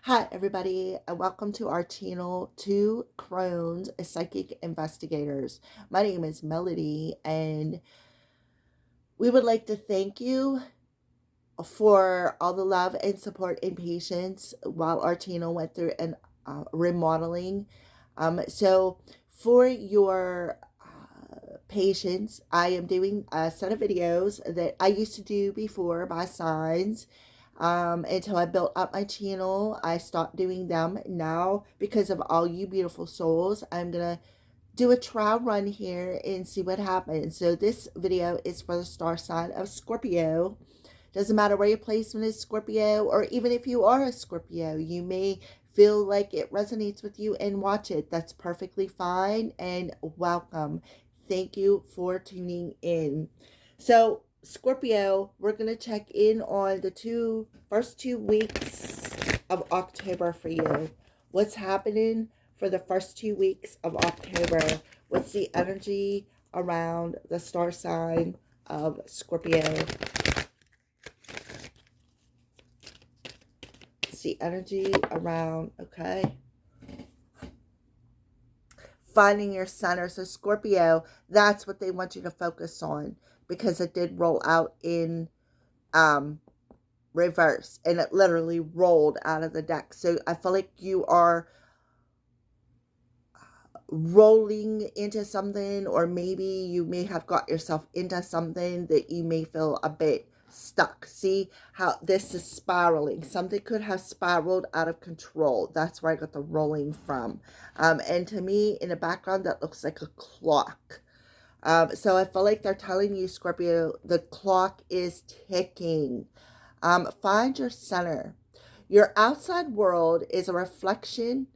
Hi, everybody, and welcome to our channel, Two Crones Psychic Investigators. My name is Melody, and we would like to thank you for all the love and support and patience while our channel went through an remodeling. So, for your patience, I am doing a set of videos that I used to do before by signs. Until I built up my channel, I stopped doing them. Now, because of all you beautiful souls, I'm gonna do a trial run here and see what happens. So this video is for the star sign of Scorpio. Doesn't matter where your placement is, Scorpio, or even if you are a Scorpio, you may feel like it resonates with you and watch it. That's perfectly fine, and welcome. Thank you for tuning in. So, Scorpio, we're going to check in on the first 2 weeks of October for you. What's happening for the first 2 weeks of October? What's the energy around the star sign of Scorpio? The energy around, okay, finding your center. So Scorpio, that's what they want you to focus on, because it did roll out in reverse, and it literally rolled out of the deck. So I feel like you are rolling into something, or maybe you may have got yourself into something that you may feel a bit stuck. See how this is spiraling. Something could have spiraled out of control. That's where I got the rolling from. And to me, in the background, that looks like a clock. So I feel like they're telling you, Scorpio, the clock is ticking. Find your center. Your outside world is a reflection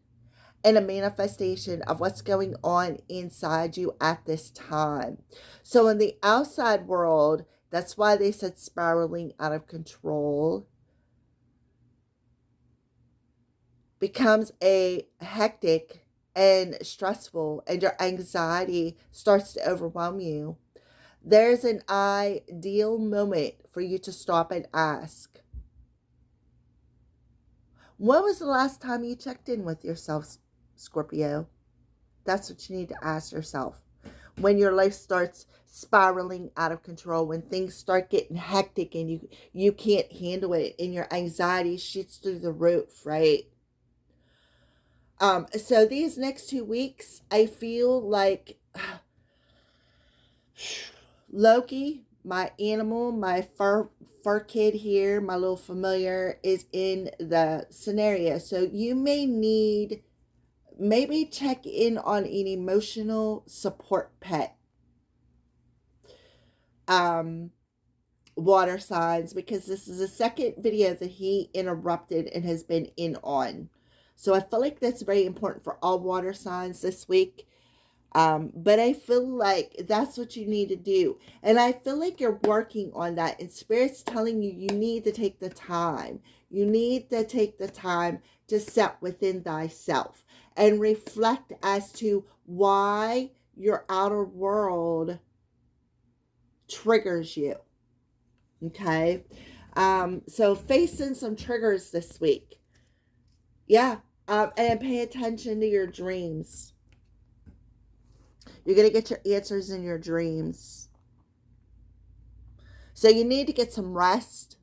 and a manifestation of what's going on inside you at this time. So in the outside world, that's why they said spiraling out of control, becomes a hectic and stressful, and your anxiety starts to overwhelm you. There's an ideal moment for you to stop and ask, when was the last time you checked in with yourself, Scorpio? That's what you need to ask yourself. When your life starts spiraling out of control, when things start getting hectic and you can't handle it, and your anxiety shoots through the roof, right? So these next 2 weeks, I feel like Loki, my animal, my fur kid here, my little familiar, is in the scenario. So you may need, maybe check in on an emotional support pet. Water signs, because this is the second video that he interrupted and has been in on. So I feel like that's very important for all water signs this week. But I feel like that's what you need to do. And I feel like you're working on that. And Spirit's telling you, you need to take the time. You need to take the time to set within thyself and reflect as to why your outer world triggers you. Okay. So facing some triggers this week. Yeah. And pay attention to your dreams. You're going to get your answers in your dreams. So you need to get some rest.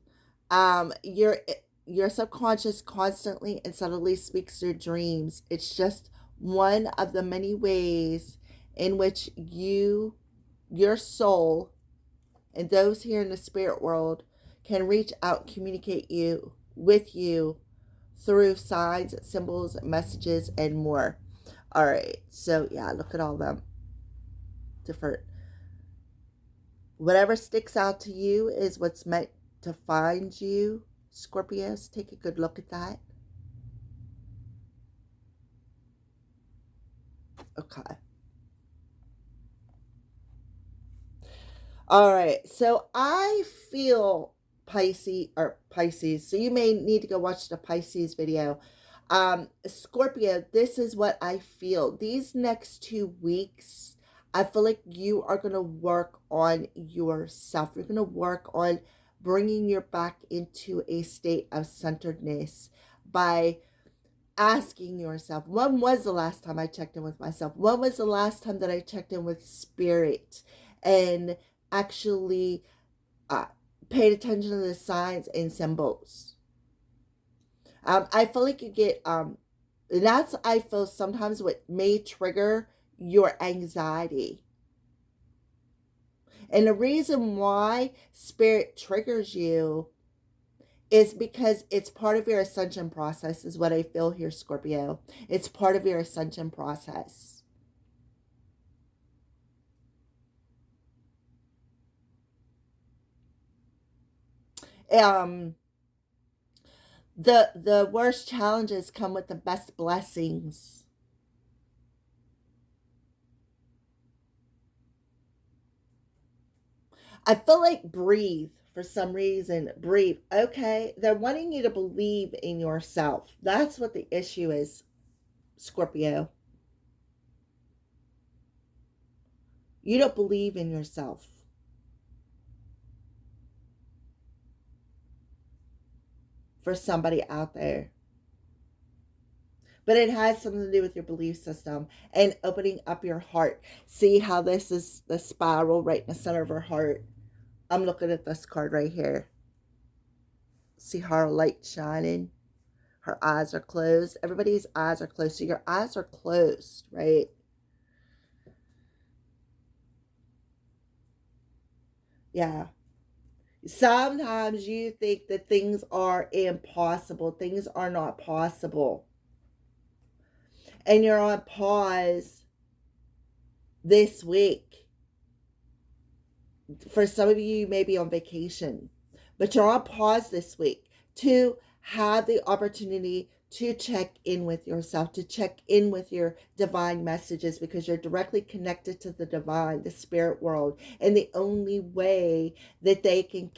Your subconscious constantly and subtly speaks through dreams. It's just one of the many ways in which your soul, and those here in the spirit world can reach out, communicate with you through signs, symbols, messages, and more. All right. So yeah, look at all them different. Whatever sticks out to you is what's meant to find you, Scorpios. Take a good look at that. Okay. All right. So I feel Pisces. So you may need to go watch the Pisces video. Scorpio, this is what I feel. These next 2 weeks, I feel like you are going to work on yourself. You're going to work on bringing your back into a state of centeredness by asking yourself, when was the last time I checked in with myself? When was the last time that I checked in with spirit and actually uh, paid attention to the signs and symbols? I feel like you get, that's, I feel sometimes what may trigger your anxiety. And the reason why spirit triggers you is because it's part of your ascension process, is what I feel here, Scorpio. It's part of your ascension process. Um, the worst challenges come with the best blessings. I feel like breathe for some reason. Breathe. Okay, they're wanting you to believe in yourself. That's what the issue is, Scorpio. You don't believe in yourself for somebody out there. But it has something to do with your belief system and opening up your heart. See how this is the spiral right in the center of her heart. I'm looking at this card right here. See how her light's shining? Her eyes are closed. Everybody's eyes are closed. So your eyes are closed, right? Yeah. Sometimes you think that things are impossible. Things are not possible. And you're on pause this week. For some of you, you may be on vacation, but you're on pause this week to have the opportunity to check in with yourself, to check in with your divine messages, because you're directly connected to the divine, the spirit world. And the only way that they can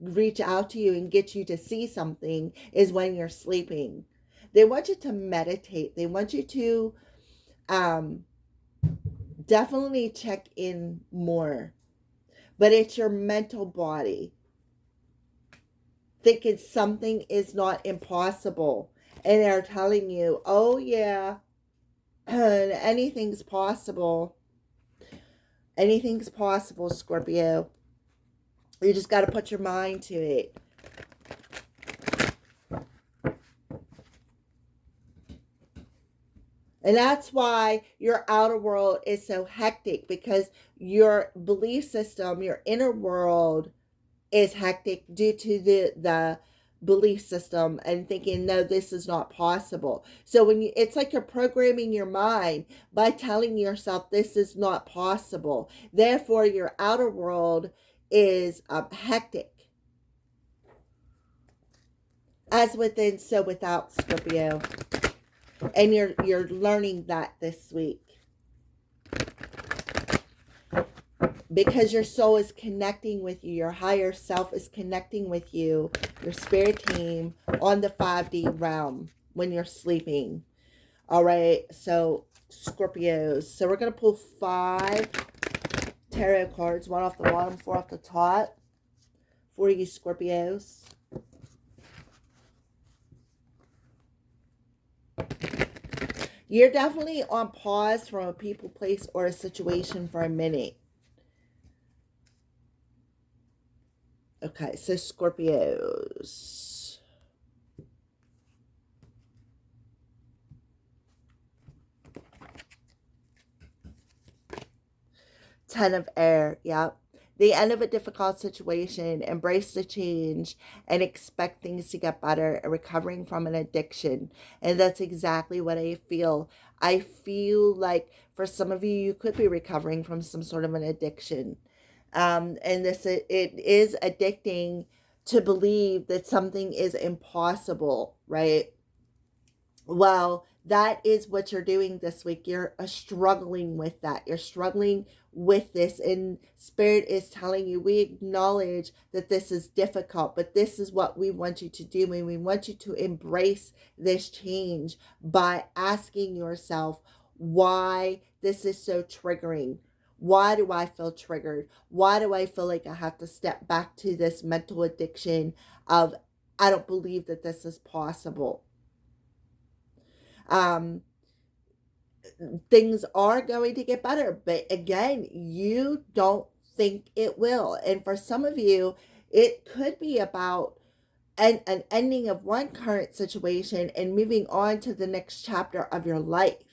reach out to you and get you to see something is when you're sleeping. They want you to meditate. They want you to definitely check in more. But it's your mental body thinking something is not impossible. And they're telling you, oh yeah, anything's possible. Anything's possible, Scorpio. You just got to put your mind to it. And that's why your outer world is so hectic, because your belief system, your inner world is hectic due to the belief system and thinking, no, this is not possible. So when you, it's like you're programming your mind by telling yourself this is not possible. Therefore, your outer world is hectic. As within, so without, Scorpio. And you're learning that this week. Because your soul is connecting with you, your higher self is connecting with you, your spirit team on the 5D realm when you're sleeping. All right, so Scorpios. So we're going to pull 5 tarot cards, 1 off the bottom, 4 off the top for you, Scorpios. You're definitely on pause from a people, place, or a situation for a minute. Okay, so Scorpios. Ten of Air, yep. The end of a difficult situation, embrace the change, and expect things to get better, and recovering from an addiction. And that's exactly what I feel. I feel like for some of you, you could be recovering from some sort of an addiction. And this, it is addicting to believe that something is impossible, right? Well, that is what you're doing this week. You're struggling with that. You're struggling with this, and Spirit is telling you, we acknowledge that this is difficult, but this is what we want you to do, and we want you to embrace this change by asking yourself why this is so triggering. Why do I feel triggered? Why do I feel like I have to step back to this mental addiction of, I don't believe that this is possible? Um, things are going to get better, but again, you don't think it will. And for some of you, it could be about an ending of one current situation and moving on to the next chapter of your life.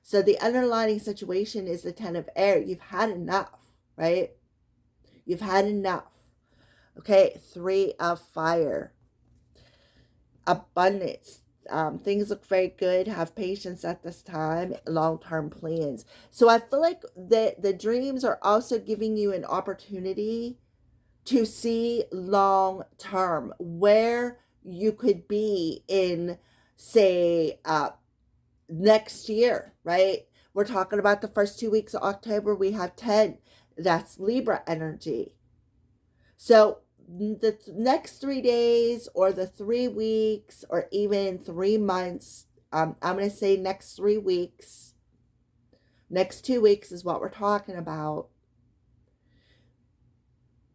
So the underlying situation is the 10 of air. You've had enough, right? You've had enough. Okay, 3 of fire. Abundance. Things look very good. Have patience at this time. Long-term plans. So I feel like the dreams are also giving you an opportunity to see long term where you could be in, say, next year, right? We're talking about the first 2 weeks of October. We have 10. That's Libra energy. So the next 3 days or the 3 weeks or even 3 months, I'm going to say next 3 weeks, next 2 weeks is what we're talking about.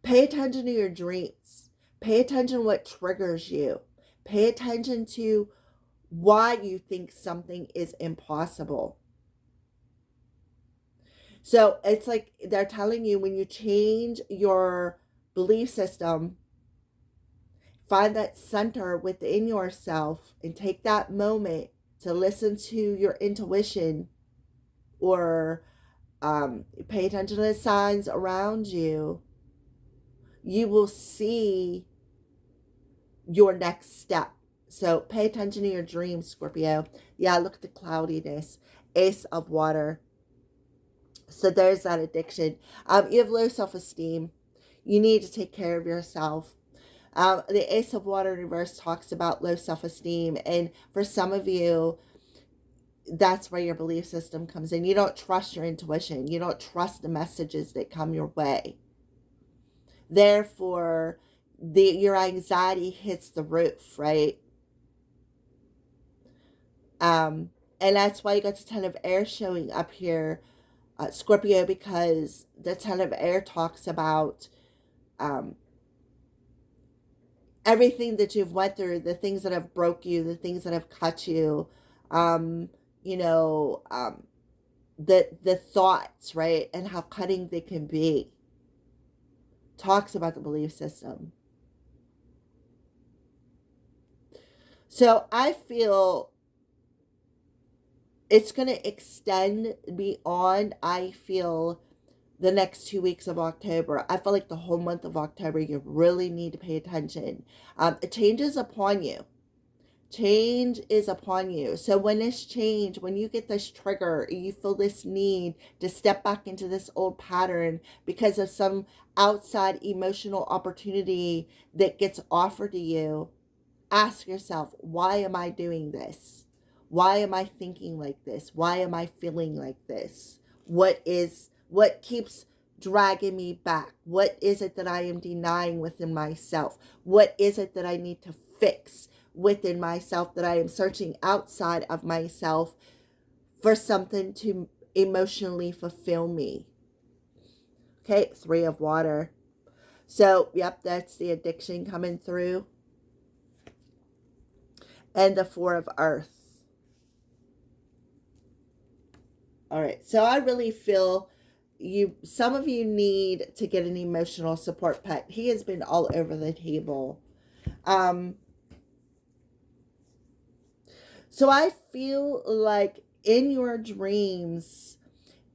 Pay attention to your dreams. Pay attention to what triggers you. Pay attention to why you think something is impossible. So it's like they're telling you, when you change your belief system, find that center within yourself and take that moment to listen to your intuition, or pay attention to the signs around you. You will see your next step. So pay attention to your dreams, Scorpio. Yeah, look at the cloudiness. Ace of water. So there's that addiction. You have low self-esteem. You need to take care of yourself. The Ace of Water in reverse talks about low self-esteem. And for some of you, that's where your belief system comes in. You don't trust your intuition. You don't trust the messages that come your way. Therefore, your anxiety hits the roof, right? And that's why you got the 10 of air showing up here, Scorpio, because the 10 of air talks about everything that you've went through, the things that have broke you, the things that have cut you, you know, the thoughts, right? And how cutting they can be. Talks about the belief system. So I feel it's going to extend beyond, I feel, the next 2 weeks of October. I feel like the whole month of October, you really need to pay attention. Change is upon you. Change is upon you. So when this change, when you get this trigger, you feel this need to step back into this old pattern because of some outside emotional opportunity that gets offered to you, ask yourself, why am I doing this? Why am I thinking like this? Why am I feeling like this? What keeps dragging me back? What is it that I am denying within myself? What is it that I need to fix within myself, that I am searching outside of myself for something to emotionally fulfill me? Okay, 3 of water. So, yep, that's the addiction coming through. And the 4 of earth. All right, so I really feel some of you need to get an emotional support pet. He has been all over the table. So I feel like in your dreams,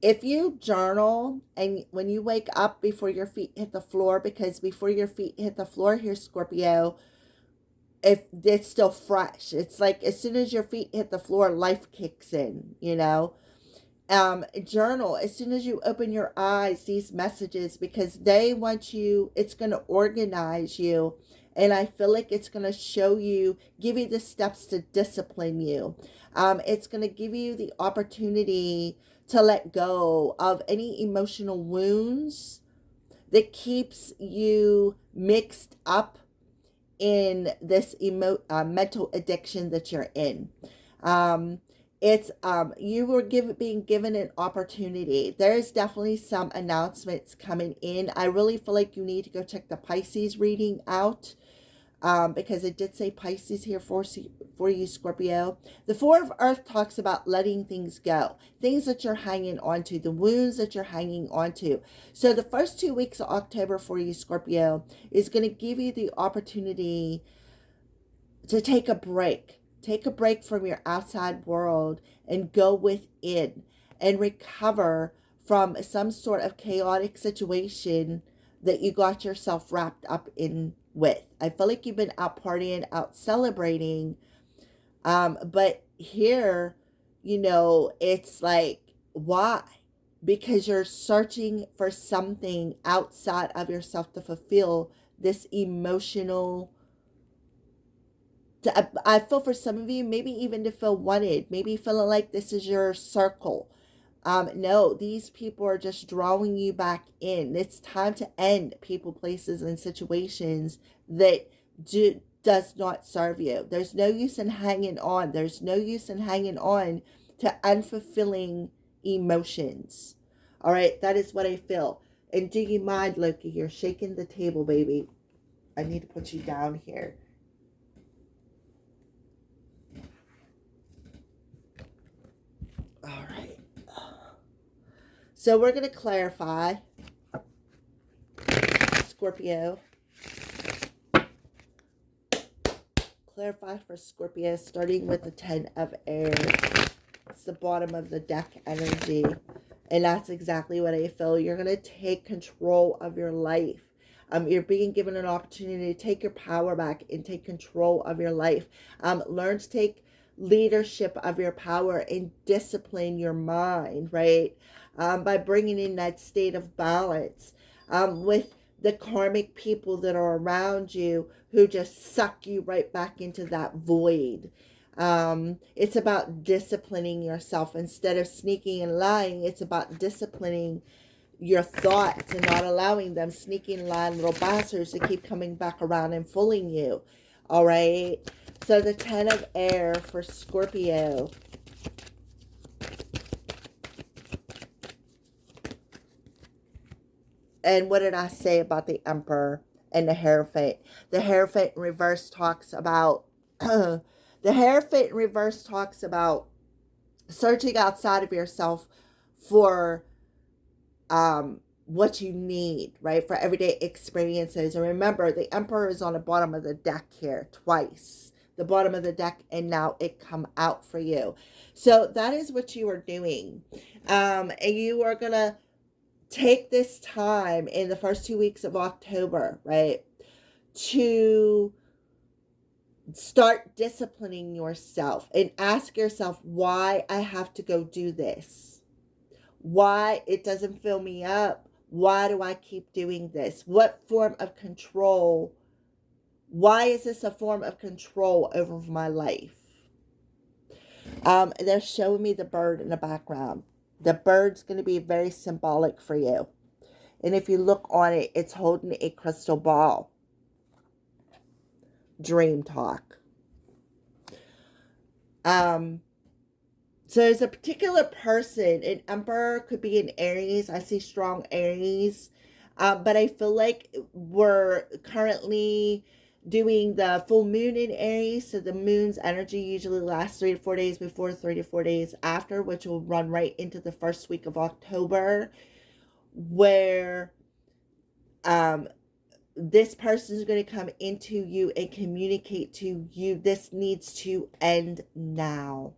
if you journal, and when you wake up before your feet hit the floor, because before your feet hit the floor here, Scorpio, if it's still fresh, it's like as soon as your feet hit the floor, life kicks in, you know. Journal as soon as you open your eyes, these messages, because they want you, it's going to organize you, and I feel like it's going to show you, give you the steps to discipline you. It's going to give you the opportunity to let go of any emotional wounds that keeps you mixed up in this mental addiction that you're in. It's you were being given an opportunity. There's definitely some announcements coming in. I really feel like you need to go check the Pisces reading out. because it did say Pisces here for you, Scorpio. The Four of Earth talks about letting things go, things that you're hanging on to, the wounds that you're hanging on to. So the first 2 weeks of October for you, Scorpio, is going to give you the opportunity to take a break. Take a break from your outside world and go within and recover from some sort of chaotic situation that you got yourself wrapped up in with. I feel like you've been out partying, out celebrating, but here, it's like, why? Because you're searching for something outside of yourself to fulfill this emotional. I feel for some of you, maybe even to feel wanted, maybe feeling like this is your circle. No, these people are just drawing you back in. It's time to end people, places, and situations that does not serve you. There's no use in hanging on. There's no use in hanging on to unfulfilling emotions. All right, that is what I feel. And do you mind, Loki? You're shaking the table, baby. I need to put you down here. All right. So we're going to clarify, Scorpio. Clarify for Scorpio, starting with the 10 of air. It's the bottom of the deck energy. And that's exactly what I feel. You're going to take control of your life. You're being given an opportunity to take your power back and take control of your life. Learn to take leadership of your power and discipline your mind, right? By bringing in that state of balance with the karmic people that are around you who just suck you right back into that void. It's about disciplining yourself instead of sneaking and lying. It's about disciplining your thoughts and not allowing them sneaking, lying little bastards to keep coming back around and fooling you. All right. So the 10 of air for Scorpio. And what did I say about the Emperor and the Hierophant? The Hierophant in reverse talks about the Hierophant in reverse talks about searching outside of yourself for what you need, right? For everyday experiences. And remember, the Emperor is on the bottom of the deck here twice. The bottom of the deck, and now it come out for you. So that is what you are doing. And you are going to take this time in the first 2 weeks of October, right, to start disciplining yourself and ask yourself why I have to go do this. Why it doesn't fill me up. Why do I keep doing this? What form of control? Why is this a form of control over my life? They're showing me the bird in the background. The bird's going to be very symbolic for you. And if you look on it, it's holding a crystal ball. Dream talk. So there's a particular person, an Emperor, could be an Aries. I see strong Aries. But I feel like we're currently doing the full moon in Aries. So the moon's energy usually lasts 3 to 4 days before, 3 to 4 days after, which will run right into the first week of October, where this person is going to come into you and communicate to you, this needs to end now.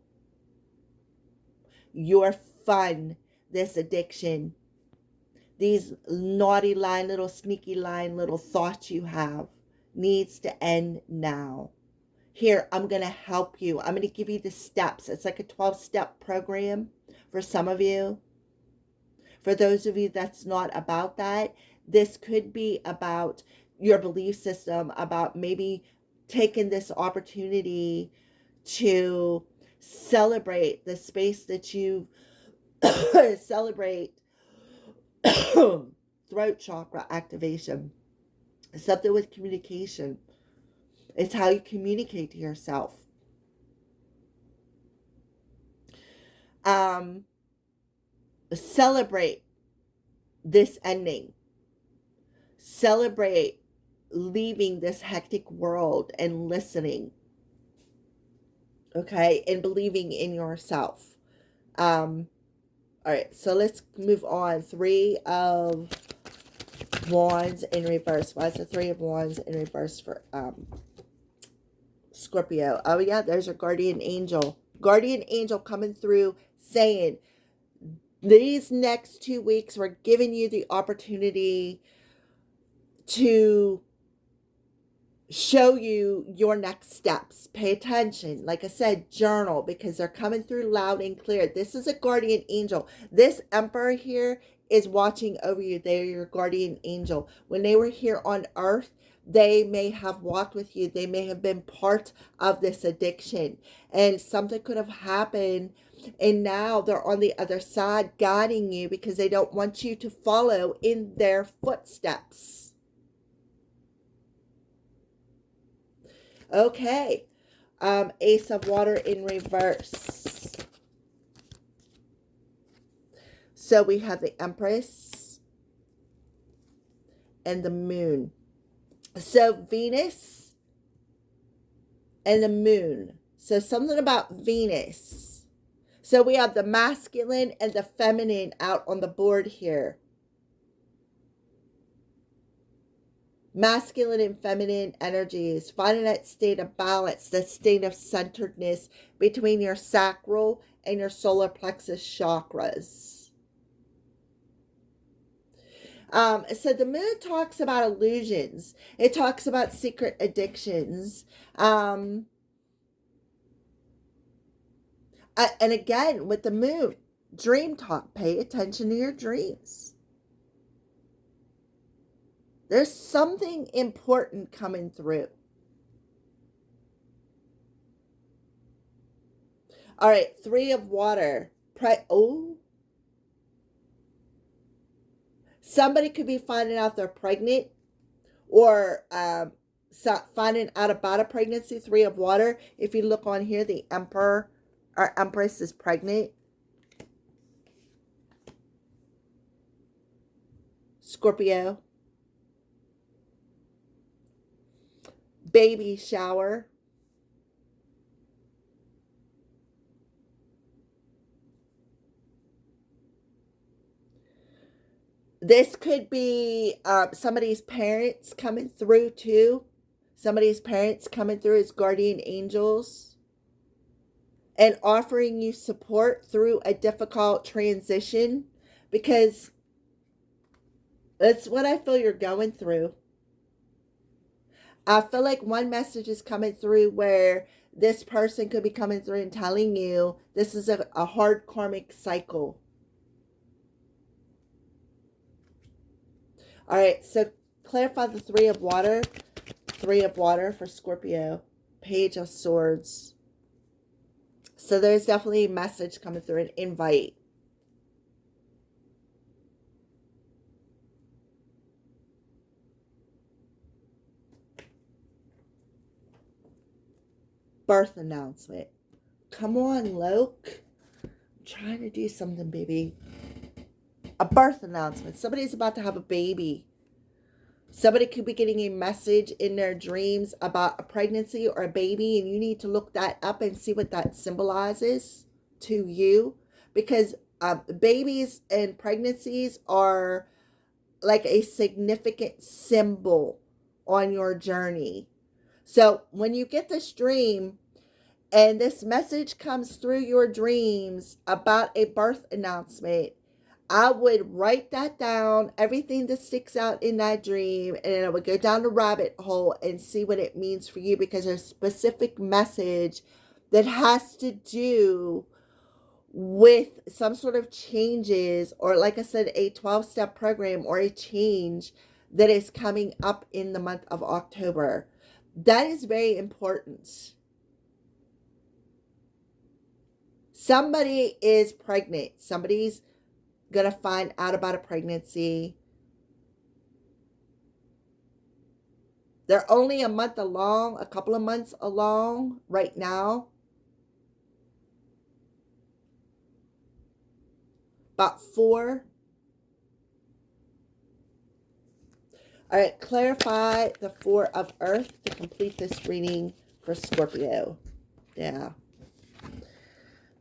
Your fun, this addiction, these naughty lying, little sneaky lying little thoughts you have needs to end now. Here, I'm going to help you. I'm going to give you the steps. It's like a 12-step program for some of you. For those of you that's not about that, this could be about your belief system, about maybe taking this opportunity to celebrate the space that you celebrate throat chakra activation. Something with communication. It's how you communicate to yourself. Celebrate this ending. Celebrate leaving this hectic world and listening, okay, and believing in yourself. Um, all right, so let's move on. Three of Wands in reverse. Why is the Three of Wands in reverse for Scorpio? Oh yeah, there's your guardian angel. Guardian angel coming through saying, these next 2 weeks, we're giving you the opportunity to show you your next steps. Pay attention. Like I said, journal, because they're coming through loud and clear. This is a guardian angel. This emperor here is watching over you. They're your guardian angel. When they were here on earth, they may have walked with you. They may have been part of this addiction, and something could have happened, and now they're on the other side guiding you because they don't want you to follow in their footsteps. Okay. Ace of Water in reverse. So we have the Empress and the Moon. So Venus and the Moon. So something about Venus. So we have the masculine and the feminine out on the board here. Masculine and feminine energies, finding that state of balance, that state of centeredness between your sacral and your solar plexus chakras. So the moon talks about illusions. It talks about secret addictions. And again, with the moon, dream talk. Pay attention to your dreams. There's something important coming through. All right, Three of Water. Somebody could be finding out they're pregnant, or finding out about a pregnancy. Three of Water. If you look on here, the Emperor or Empress is pregnant. Scorpio. Baby shower. This could be somebody's parents coming through too. Somebody's parents coming through as guardian angels and offering you support through a difficult transition, because that's what I feel you're going through. I feel like one message is coming through where this person could be coming through and telling you this is a hard karmic cycle. All right, so clarify the Three of Water. Three of Water for Scorpio. Page of Swords. So there's definitely a message coming through, an invite. Birth announcement. Come on, Loke. I'm trying to do something, baby. A birth announcement. Somebody's about to have a baby. Somebody could be getting a message in their dreams about a pregnancy or a baby, and you need to look that up and see what that symbolizes to you, because babies and pregnancies are like a significant symbol on your journey. So when you get this dream and this message comes through your dreams about a birth announcement, I would write that down, everything that sticks out in that dream, and then I would go down the rabbit hole and see what it means for you, because there's a specific message that has to do with some sort of changes, or like I said, a 12-step program or a change that is coming up in the month of October. That is very important. Somebody is pregnant. Somebody's going to find out about a pregnancy. They're only a month along, a couple of months along right now. About 4. All right, clarify the Four of Earth to complete this reading for Scorpio. Yeah.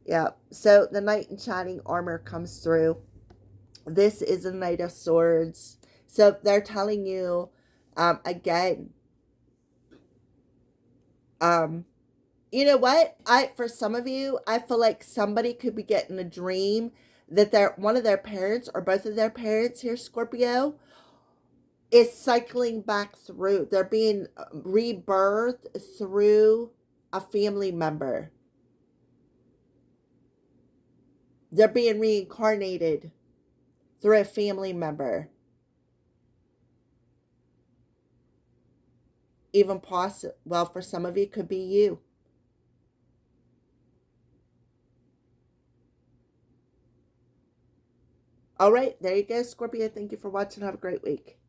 Yeah. So the Knight in Shining Armor comes through. This is a Knight of Swords. So they're telling you, again, you know what? For some of you, I feel like somebody could be getting a dream that one of their parents or both of their parents here, Scorpio, is cycling back through. They're being rebirthed through a family member. They're being reincarnated through a family member. Even possible, well, for some of you, it could be you. All right, there you go, Scorpio. Thank you for watching. Have a great week.